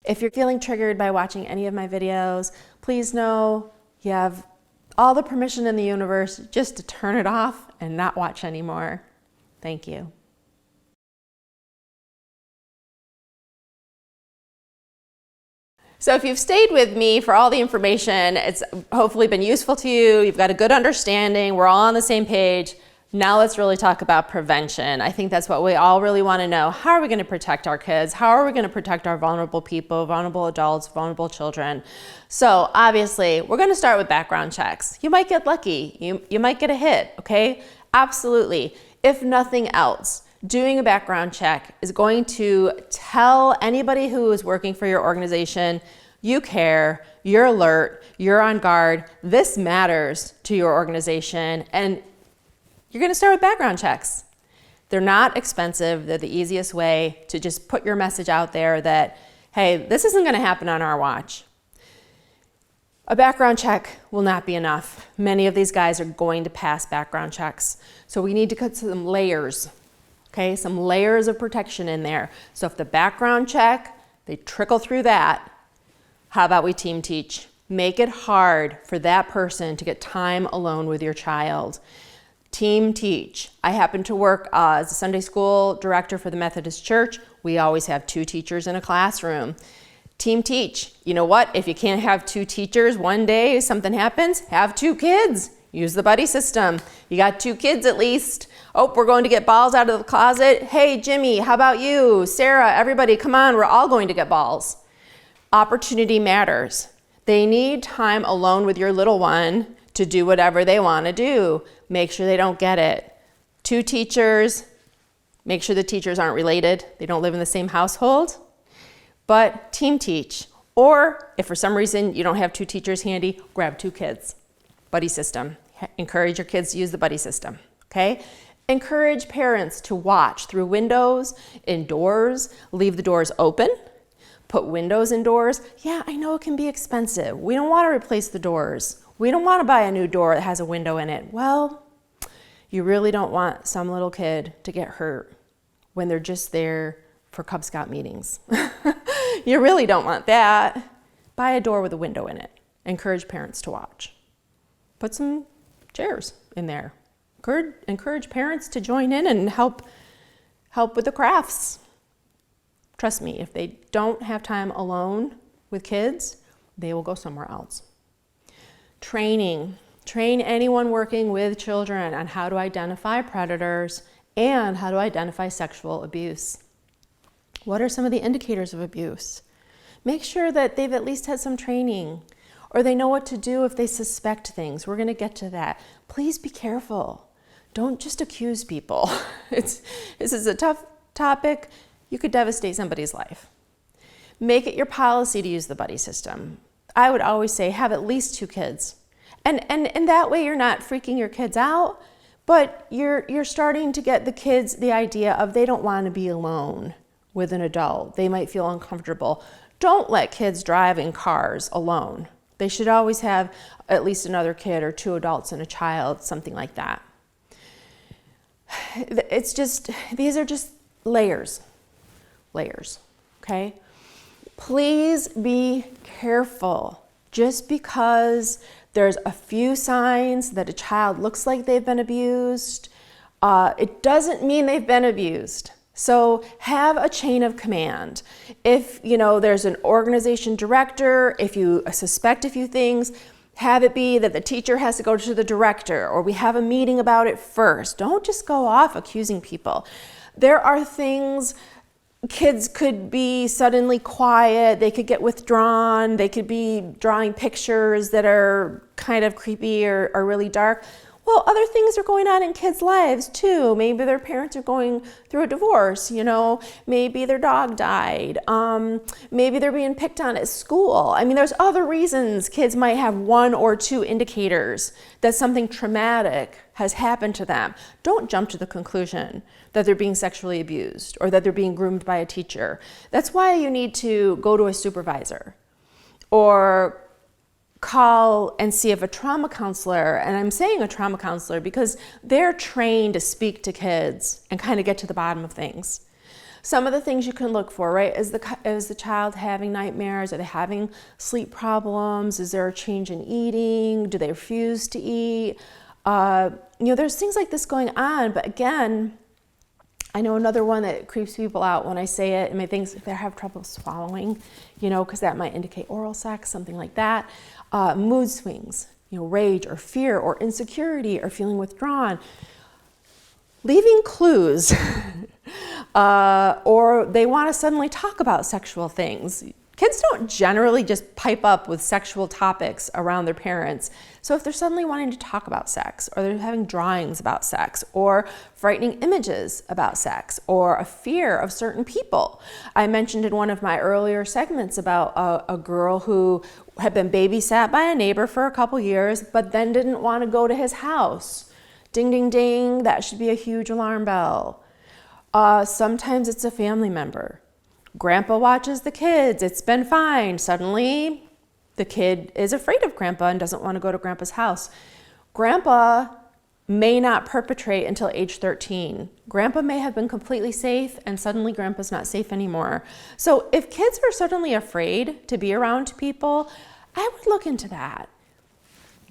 If you're feeling triggered by watching any of my videos, please know you have all the permission in the universe just to turn it off and not watch anymore. Thank you. So if you've stayed with me for all the information, it's hopefully been useful to you. You've got a good understanding. We're all on the same page. Now let's really talk about prevention. I think that's what we all really want to know. How are we going to protect our kids? How are we going to protect our vulnerable people, vulnerable adults, vulnerable children? So obviously, we're going to start with background checks. You might get lucky. You might get a hit, okay? Absolutely. If nothing else, doing a background check is going to tell anybody who is working for your organization, you care, you're alert, you're on guard, this matters to your organization, and you're going to start with background checks. They're not expensive. They're the easiest way to just put your message out there that, hey, this isn't going to happen on our watch. A background check will not be enough. Many of these guys are going to pass background checks. So we need to put some layers, okay? Some layers of protection in there. So if the background check, they trickle through that, how about we team teach? Make it hard for that person to get time alone with your child. Team teach. I happen to work as a Sunday school director for the Methodist Church. We always have 2 teachers in a classroom. Team teach. You know what? If you can't have 2 teachers, one day something happens, have 2 kids. Use the buddy system. You got 2 kids at least. Oh, we're going to get balls out of the closet. Hey, Jimmy, how about you? Sarah, everybody, come on. We're all going to get balls. Opportunity matters. They need time alone with your little one to do whatever they want to do. Make sure they don't get it. 2 teachers, make sure the teachers aren't related. They don't live in the same household. But team teach. Or if for some reason you don't have 2 teachers handy, grab 2 kids. Buddy system. Encourage your kids to use the buddy system, okay? Encourage parents to watch through windows, indoors, leave the doors open, put windows indoors. Yeah, I know it can be expensive. We don't want to replace the doors. We don't want to buy a new door that has a window in it. Well, you really don't want some little kid to get hurt when they're just there for Cub Scout meetings. You really don't want that. Buy a door with a window in it. Encourage parents to watch. Put some chairs in there. Encourage parents to join in and help with the crafts. Trust me, if they don't have time alone with kids, they will go somewhere else. Training. Train anyone working with children on how to identify predators and how to identify sexual abuse. What are some of the indicators of abuse? Make sure that they've at least had some training or they know what to do if they suspect things. We're going to get to that. Please be careful. Don't just accuse people. This is a tough topic. You could devastate somebody's life. Make it your policy to use the buddy system. I would always say have at least 2 kids. And that way you're not freaking your kids out, but you're starting to get the kids the idea of they don't want to be alone with an adult. They might feel uncomfortable. Don't let kids drive in cars alone. They should always have at least another kid or 2 adults and a child, something like that. It's just, these are just layers, okay? Please be careful. Just because there's a few signs that a child looks like they've been abused, it doesn't mean they've been abused. So have a chain of command. If there's an organization director, if you suspect a few things, have it be that the teacher has to go to the director or we have a meeting about it first. Don't just go off accusing people. There are things, kids could be suddenly quiet, they could get withdrawn, they could be drawing pictures that are kind of creepy or really dark. Well, other things are going on in kids' lives too. Maybe their parents are going through a divorce, maybe their dog died. Maybe they're being picked on at school. I mean, there's other reasons kids might have 1 or 2 indicators that something traumatic has happened to them. Don't jump to the conclusion that they're being sexually abused or that they're being groomed by a teacher. That's why you need to go to a supervisor or call and see if a trauma counselor, and I'm saying a trauma counselor because they're trained to speak to kids and kind of get to the bottom of things. Some of the things you can look for, right? Is the child having nightmares? Are they having sleep problems? Is there a change in eating? Do they refuse to eat? There's things like this going on, but again, I know another one that creeps people out when I say it, and my things, if they have trouble swallowing, because that might indicate oral sex, something like that. Mood swings, rage or fear or insecurity or feeling withdrawn. Leaving clues, or they want to suddenly talk about sexual things. Kids don't generally just pipe up with sexual topics around their parents. So if they're suddenly wanting to talk about sex, or they're having drawings about sex, or frightening images about sex, or a fear of certain people. I mentioned in one of my earlier segments about a girl who had been babysat by a neighbor for a couple years, but then didn't want to go to his house. Ding, ding, ding, that should be a huge alarm bell. Sometimes it's a family member. Grandpa watches the kids, it's been fine. Suddenly, the kid is afraid of grandpa and doesn't want to go to grandpa's house. Grandpa may not perpetrate until age 13. Grandpa may have been completely safe, and suddenly grandpa's not safe anymore. So if kids are suddenly afraid to be around people, I would look into that.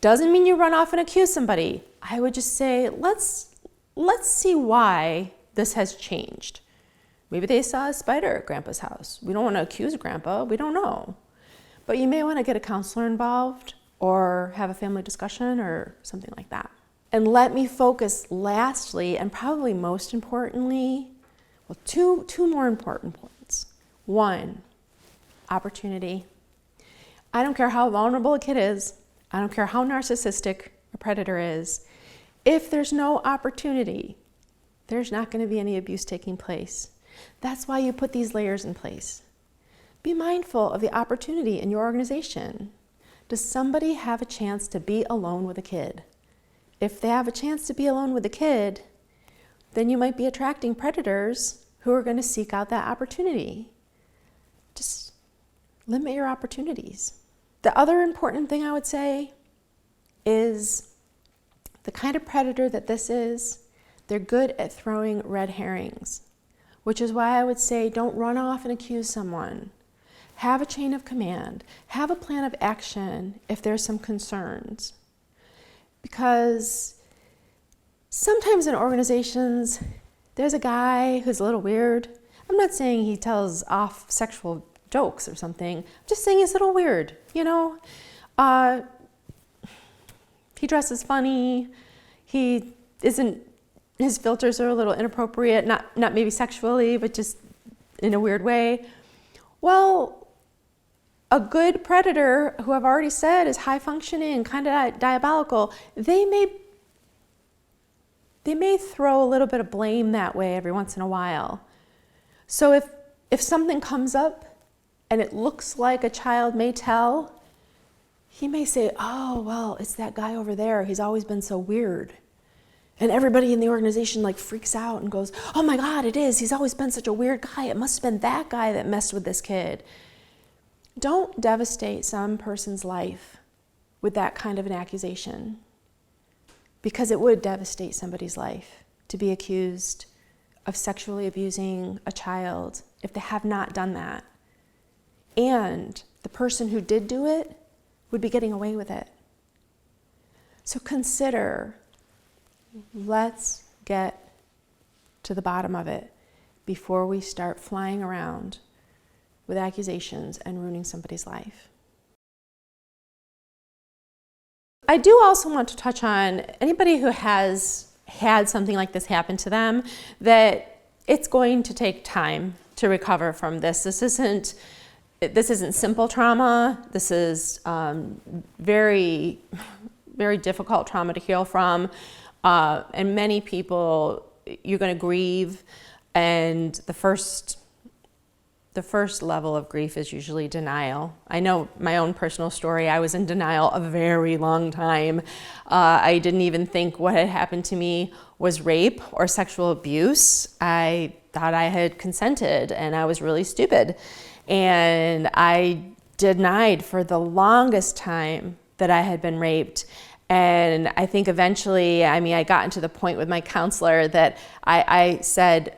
Doesn't mean you run off and accuse somebody. I would just say, let's see why this has changed. Maybe they saw a spider at grandpa's house. We don't want to accuse grandpa. We don't know. But you may want to get a counselor involved or have a family discussion or something like that. And let me focus lastly, and probably most importantly, two more important points. One, opportunity. I don't care how vulnerable a kid is. I don't care how narcissistic a predator is. If there's no opportunity, there's not going to be any abuse taking place. That's why you put these layers in place. Be mindful of the opportunity in your organization. Does somebody have a chance to be alone with a kid? If they have a chance to be alone with a kid, then you might be attracting predators who are going to seek out that opportunity. Just limit your opportunities. The other important thing I would say is the kind of predator that this is, they're good at throwing red herrings, which is why I would say don't run off and accuse someone. Have a chain of command. Have a plan of action if there's some concerns. Because sometimes in organizations, there's a guy who's a little weird. I'm not saying he tells off sexual jokes or something. I'm just saying he's a little weird, He dresses funny. His filters are a little inappropriate, not maybe sexually, but just in a weird way. Well, a good predator, who I've already said is high functioning, kind of diabolical, they may throw a little bit of blame that way every once in a while. So if something comes up and it looks like a child may tell, he may say, oh, well, it's that guy over there. He's always been so weird. And everybody in the organization freaks out and goes, oh my God, it is. He's always been such a weird guy. It must have been that guy that messed with this kid. Don't devastate some person's life with that kind of an accusation, because it would devastate somebody's life to be accused of sexually abusing a child if they have not done that. And the person who did do it would be getting away with it. So consider, let's get to the bottom of it before we start flying around with accusations and ruining somebody's life. I do also want to touch on anybody who has had something like this happen to them, that it's going to take time to recover from this. This isn't simple trauma. This is very, very difficult trauma to heal from. And many people, you're going to grieve, and the first level of grief is usually denial. I know my own personal story. I was in denial a very long time. I didn't even think what had happened to me was rape or sexual abuse. I thought I had consented, and I was really stupid. And I denied for the longest time that I had been raped. And I think eventually, I got into the point with my counselor that I said,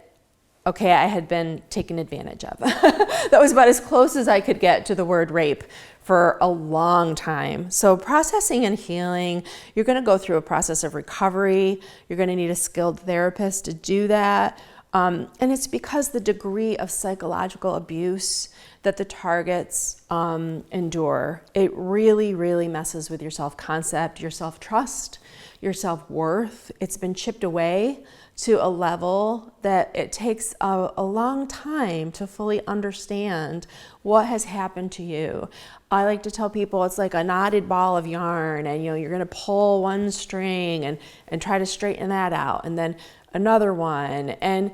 okay, I had been taken advantage of. That was about as close as I could get to the word rape for a long time. So processing and healing, you're going to go through a process of recovery. You're going to need a skilled therapist to do that. And it's because the degree of psychological abuse that the targets endure, it really, really messes with your self-concept, your self-trust, your self-worth. It's been chipped away to a level that it takes a long time to fully understand what has happened to you. I like to tell people it's like a knotted ball of yarn, and you're going to pull one string and try to straighten that out, and then another one. And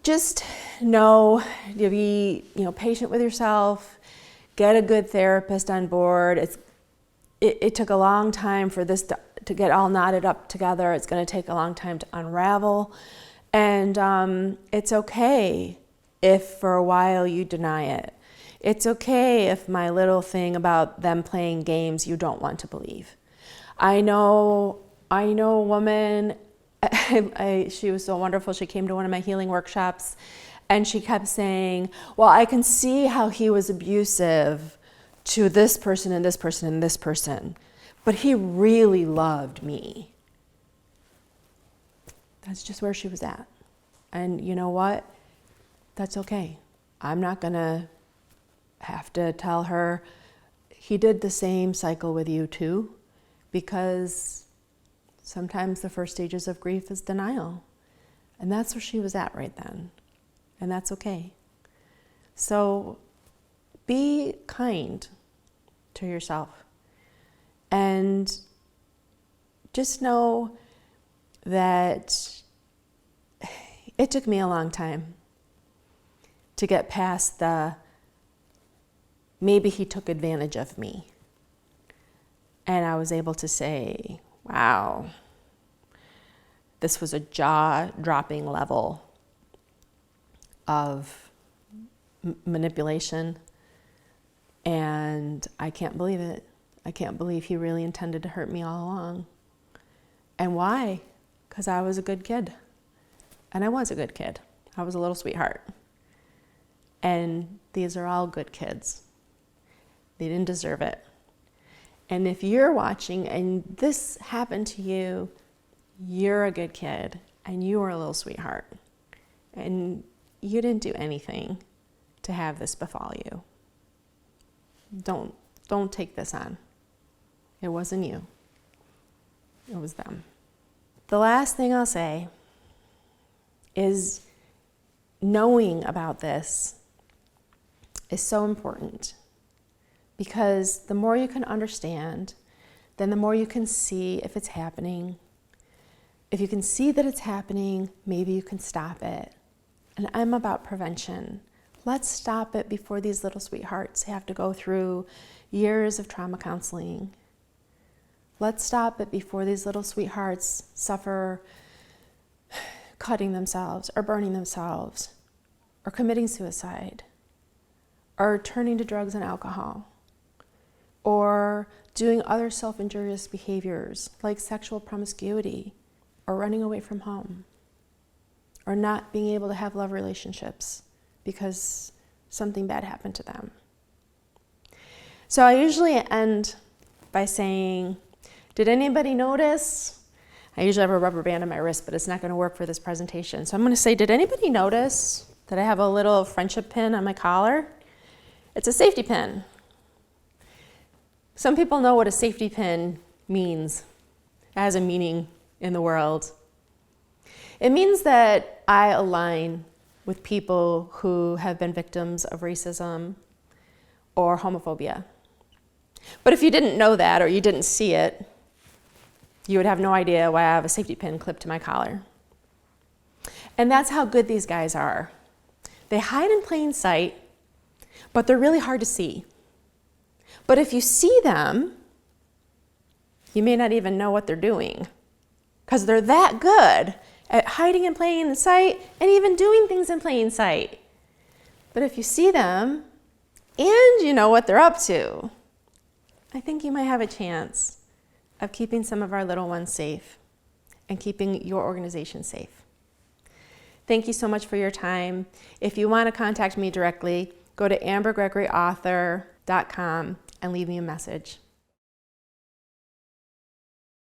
just know to be patient with yourself. Get a good therapist on board. It took a long time for this to get all knotted up together. It's going to take a long time to unravel. And it's okay if for a while you deny it. It's okay if my little thing about them playing games you don't want to believe. I know a woman, she was so wonderful. She came to one of my healing workshops and she kept saying, well, I can see how he was abusive to this person and this person and this person, but he really loved me. That's just where she was at. And you know what? That's okay. I'm not going to have to tell her he did the same cycle with you too, because sometimes the first stages of grief is denial. And that's where she was at right then. And that's okay. So be kind to yourself. And just know that it took me a long time to get past the maybe he took advantage of me. And I was able to say, wow, this was a jaw-dropping level of manipulation, and I can't believe it. I can't believe he really intended to hurt me all along. And why? Because I was a good kid. And I was a good kid. I was a little sweetheart. And these are all good kids. They didn't deserve it. And if you're watching and this happened to you, you're a good kid and you were a little sweetheart. And you didn't do anything to have this befall you. Don't take this on. It wasn't you. It was them. The last thing I'll say is knowing about this is so important, because the more you can understand, then the more you can see if it's happening. If you can see that it's happening, maybe you can stop it. And I'm about prevention. Let's stop it before these little sweethearts have to go through years of trauma counseling. Let's stop it before these little sweethearts suffer cutting themselves or burning themselves or committing suicide or turning to drugs and alcohol or doing other self-injurious behaviors like sexual promiscuity or running away from home or not being able to have love relationships because something bad happened to them. So I usually end by saying, did anybody notice? I usually have a rubber band on my wrist, but it's not going to work for this presentation. So I'm going to say, did anybody notice that I have a little friendship pin on my collar? It's a safety pin. Some people know what a safety pin means. It has a meaning in the world. It means that I align with people who have been victims of racism or homophobia. But if you didn't know that or you didn't see it, you would have no idea why I have a safety pin clipped to my collar. And that's how good these guys are. They hide in plain sight, but they're really hard to see. But if you see them, you may not even know what they're doing, because they're that good at hiding in plain sight and even doing things in plain sight. But if you see them and you know what they're up to, I think you might have a chance of keeping some of our little ones safe and keeping your organization safe. Thank you so much for your time. If you want to contact me directly, go to ambergregoryauthor.com and leave me a message.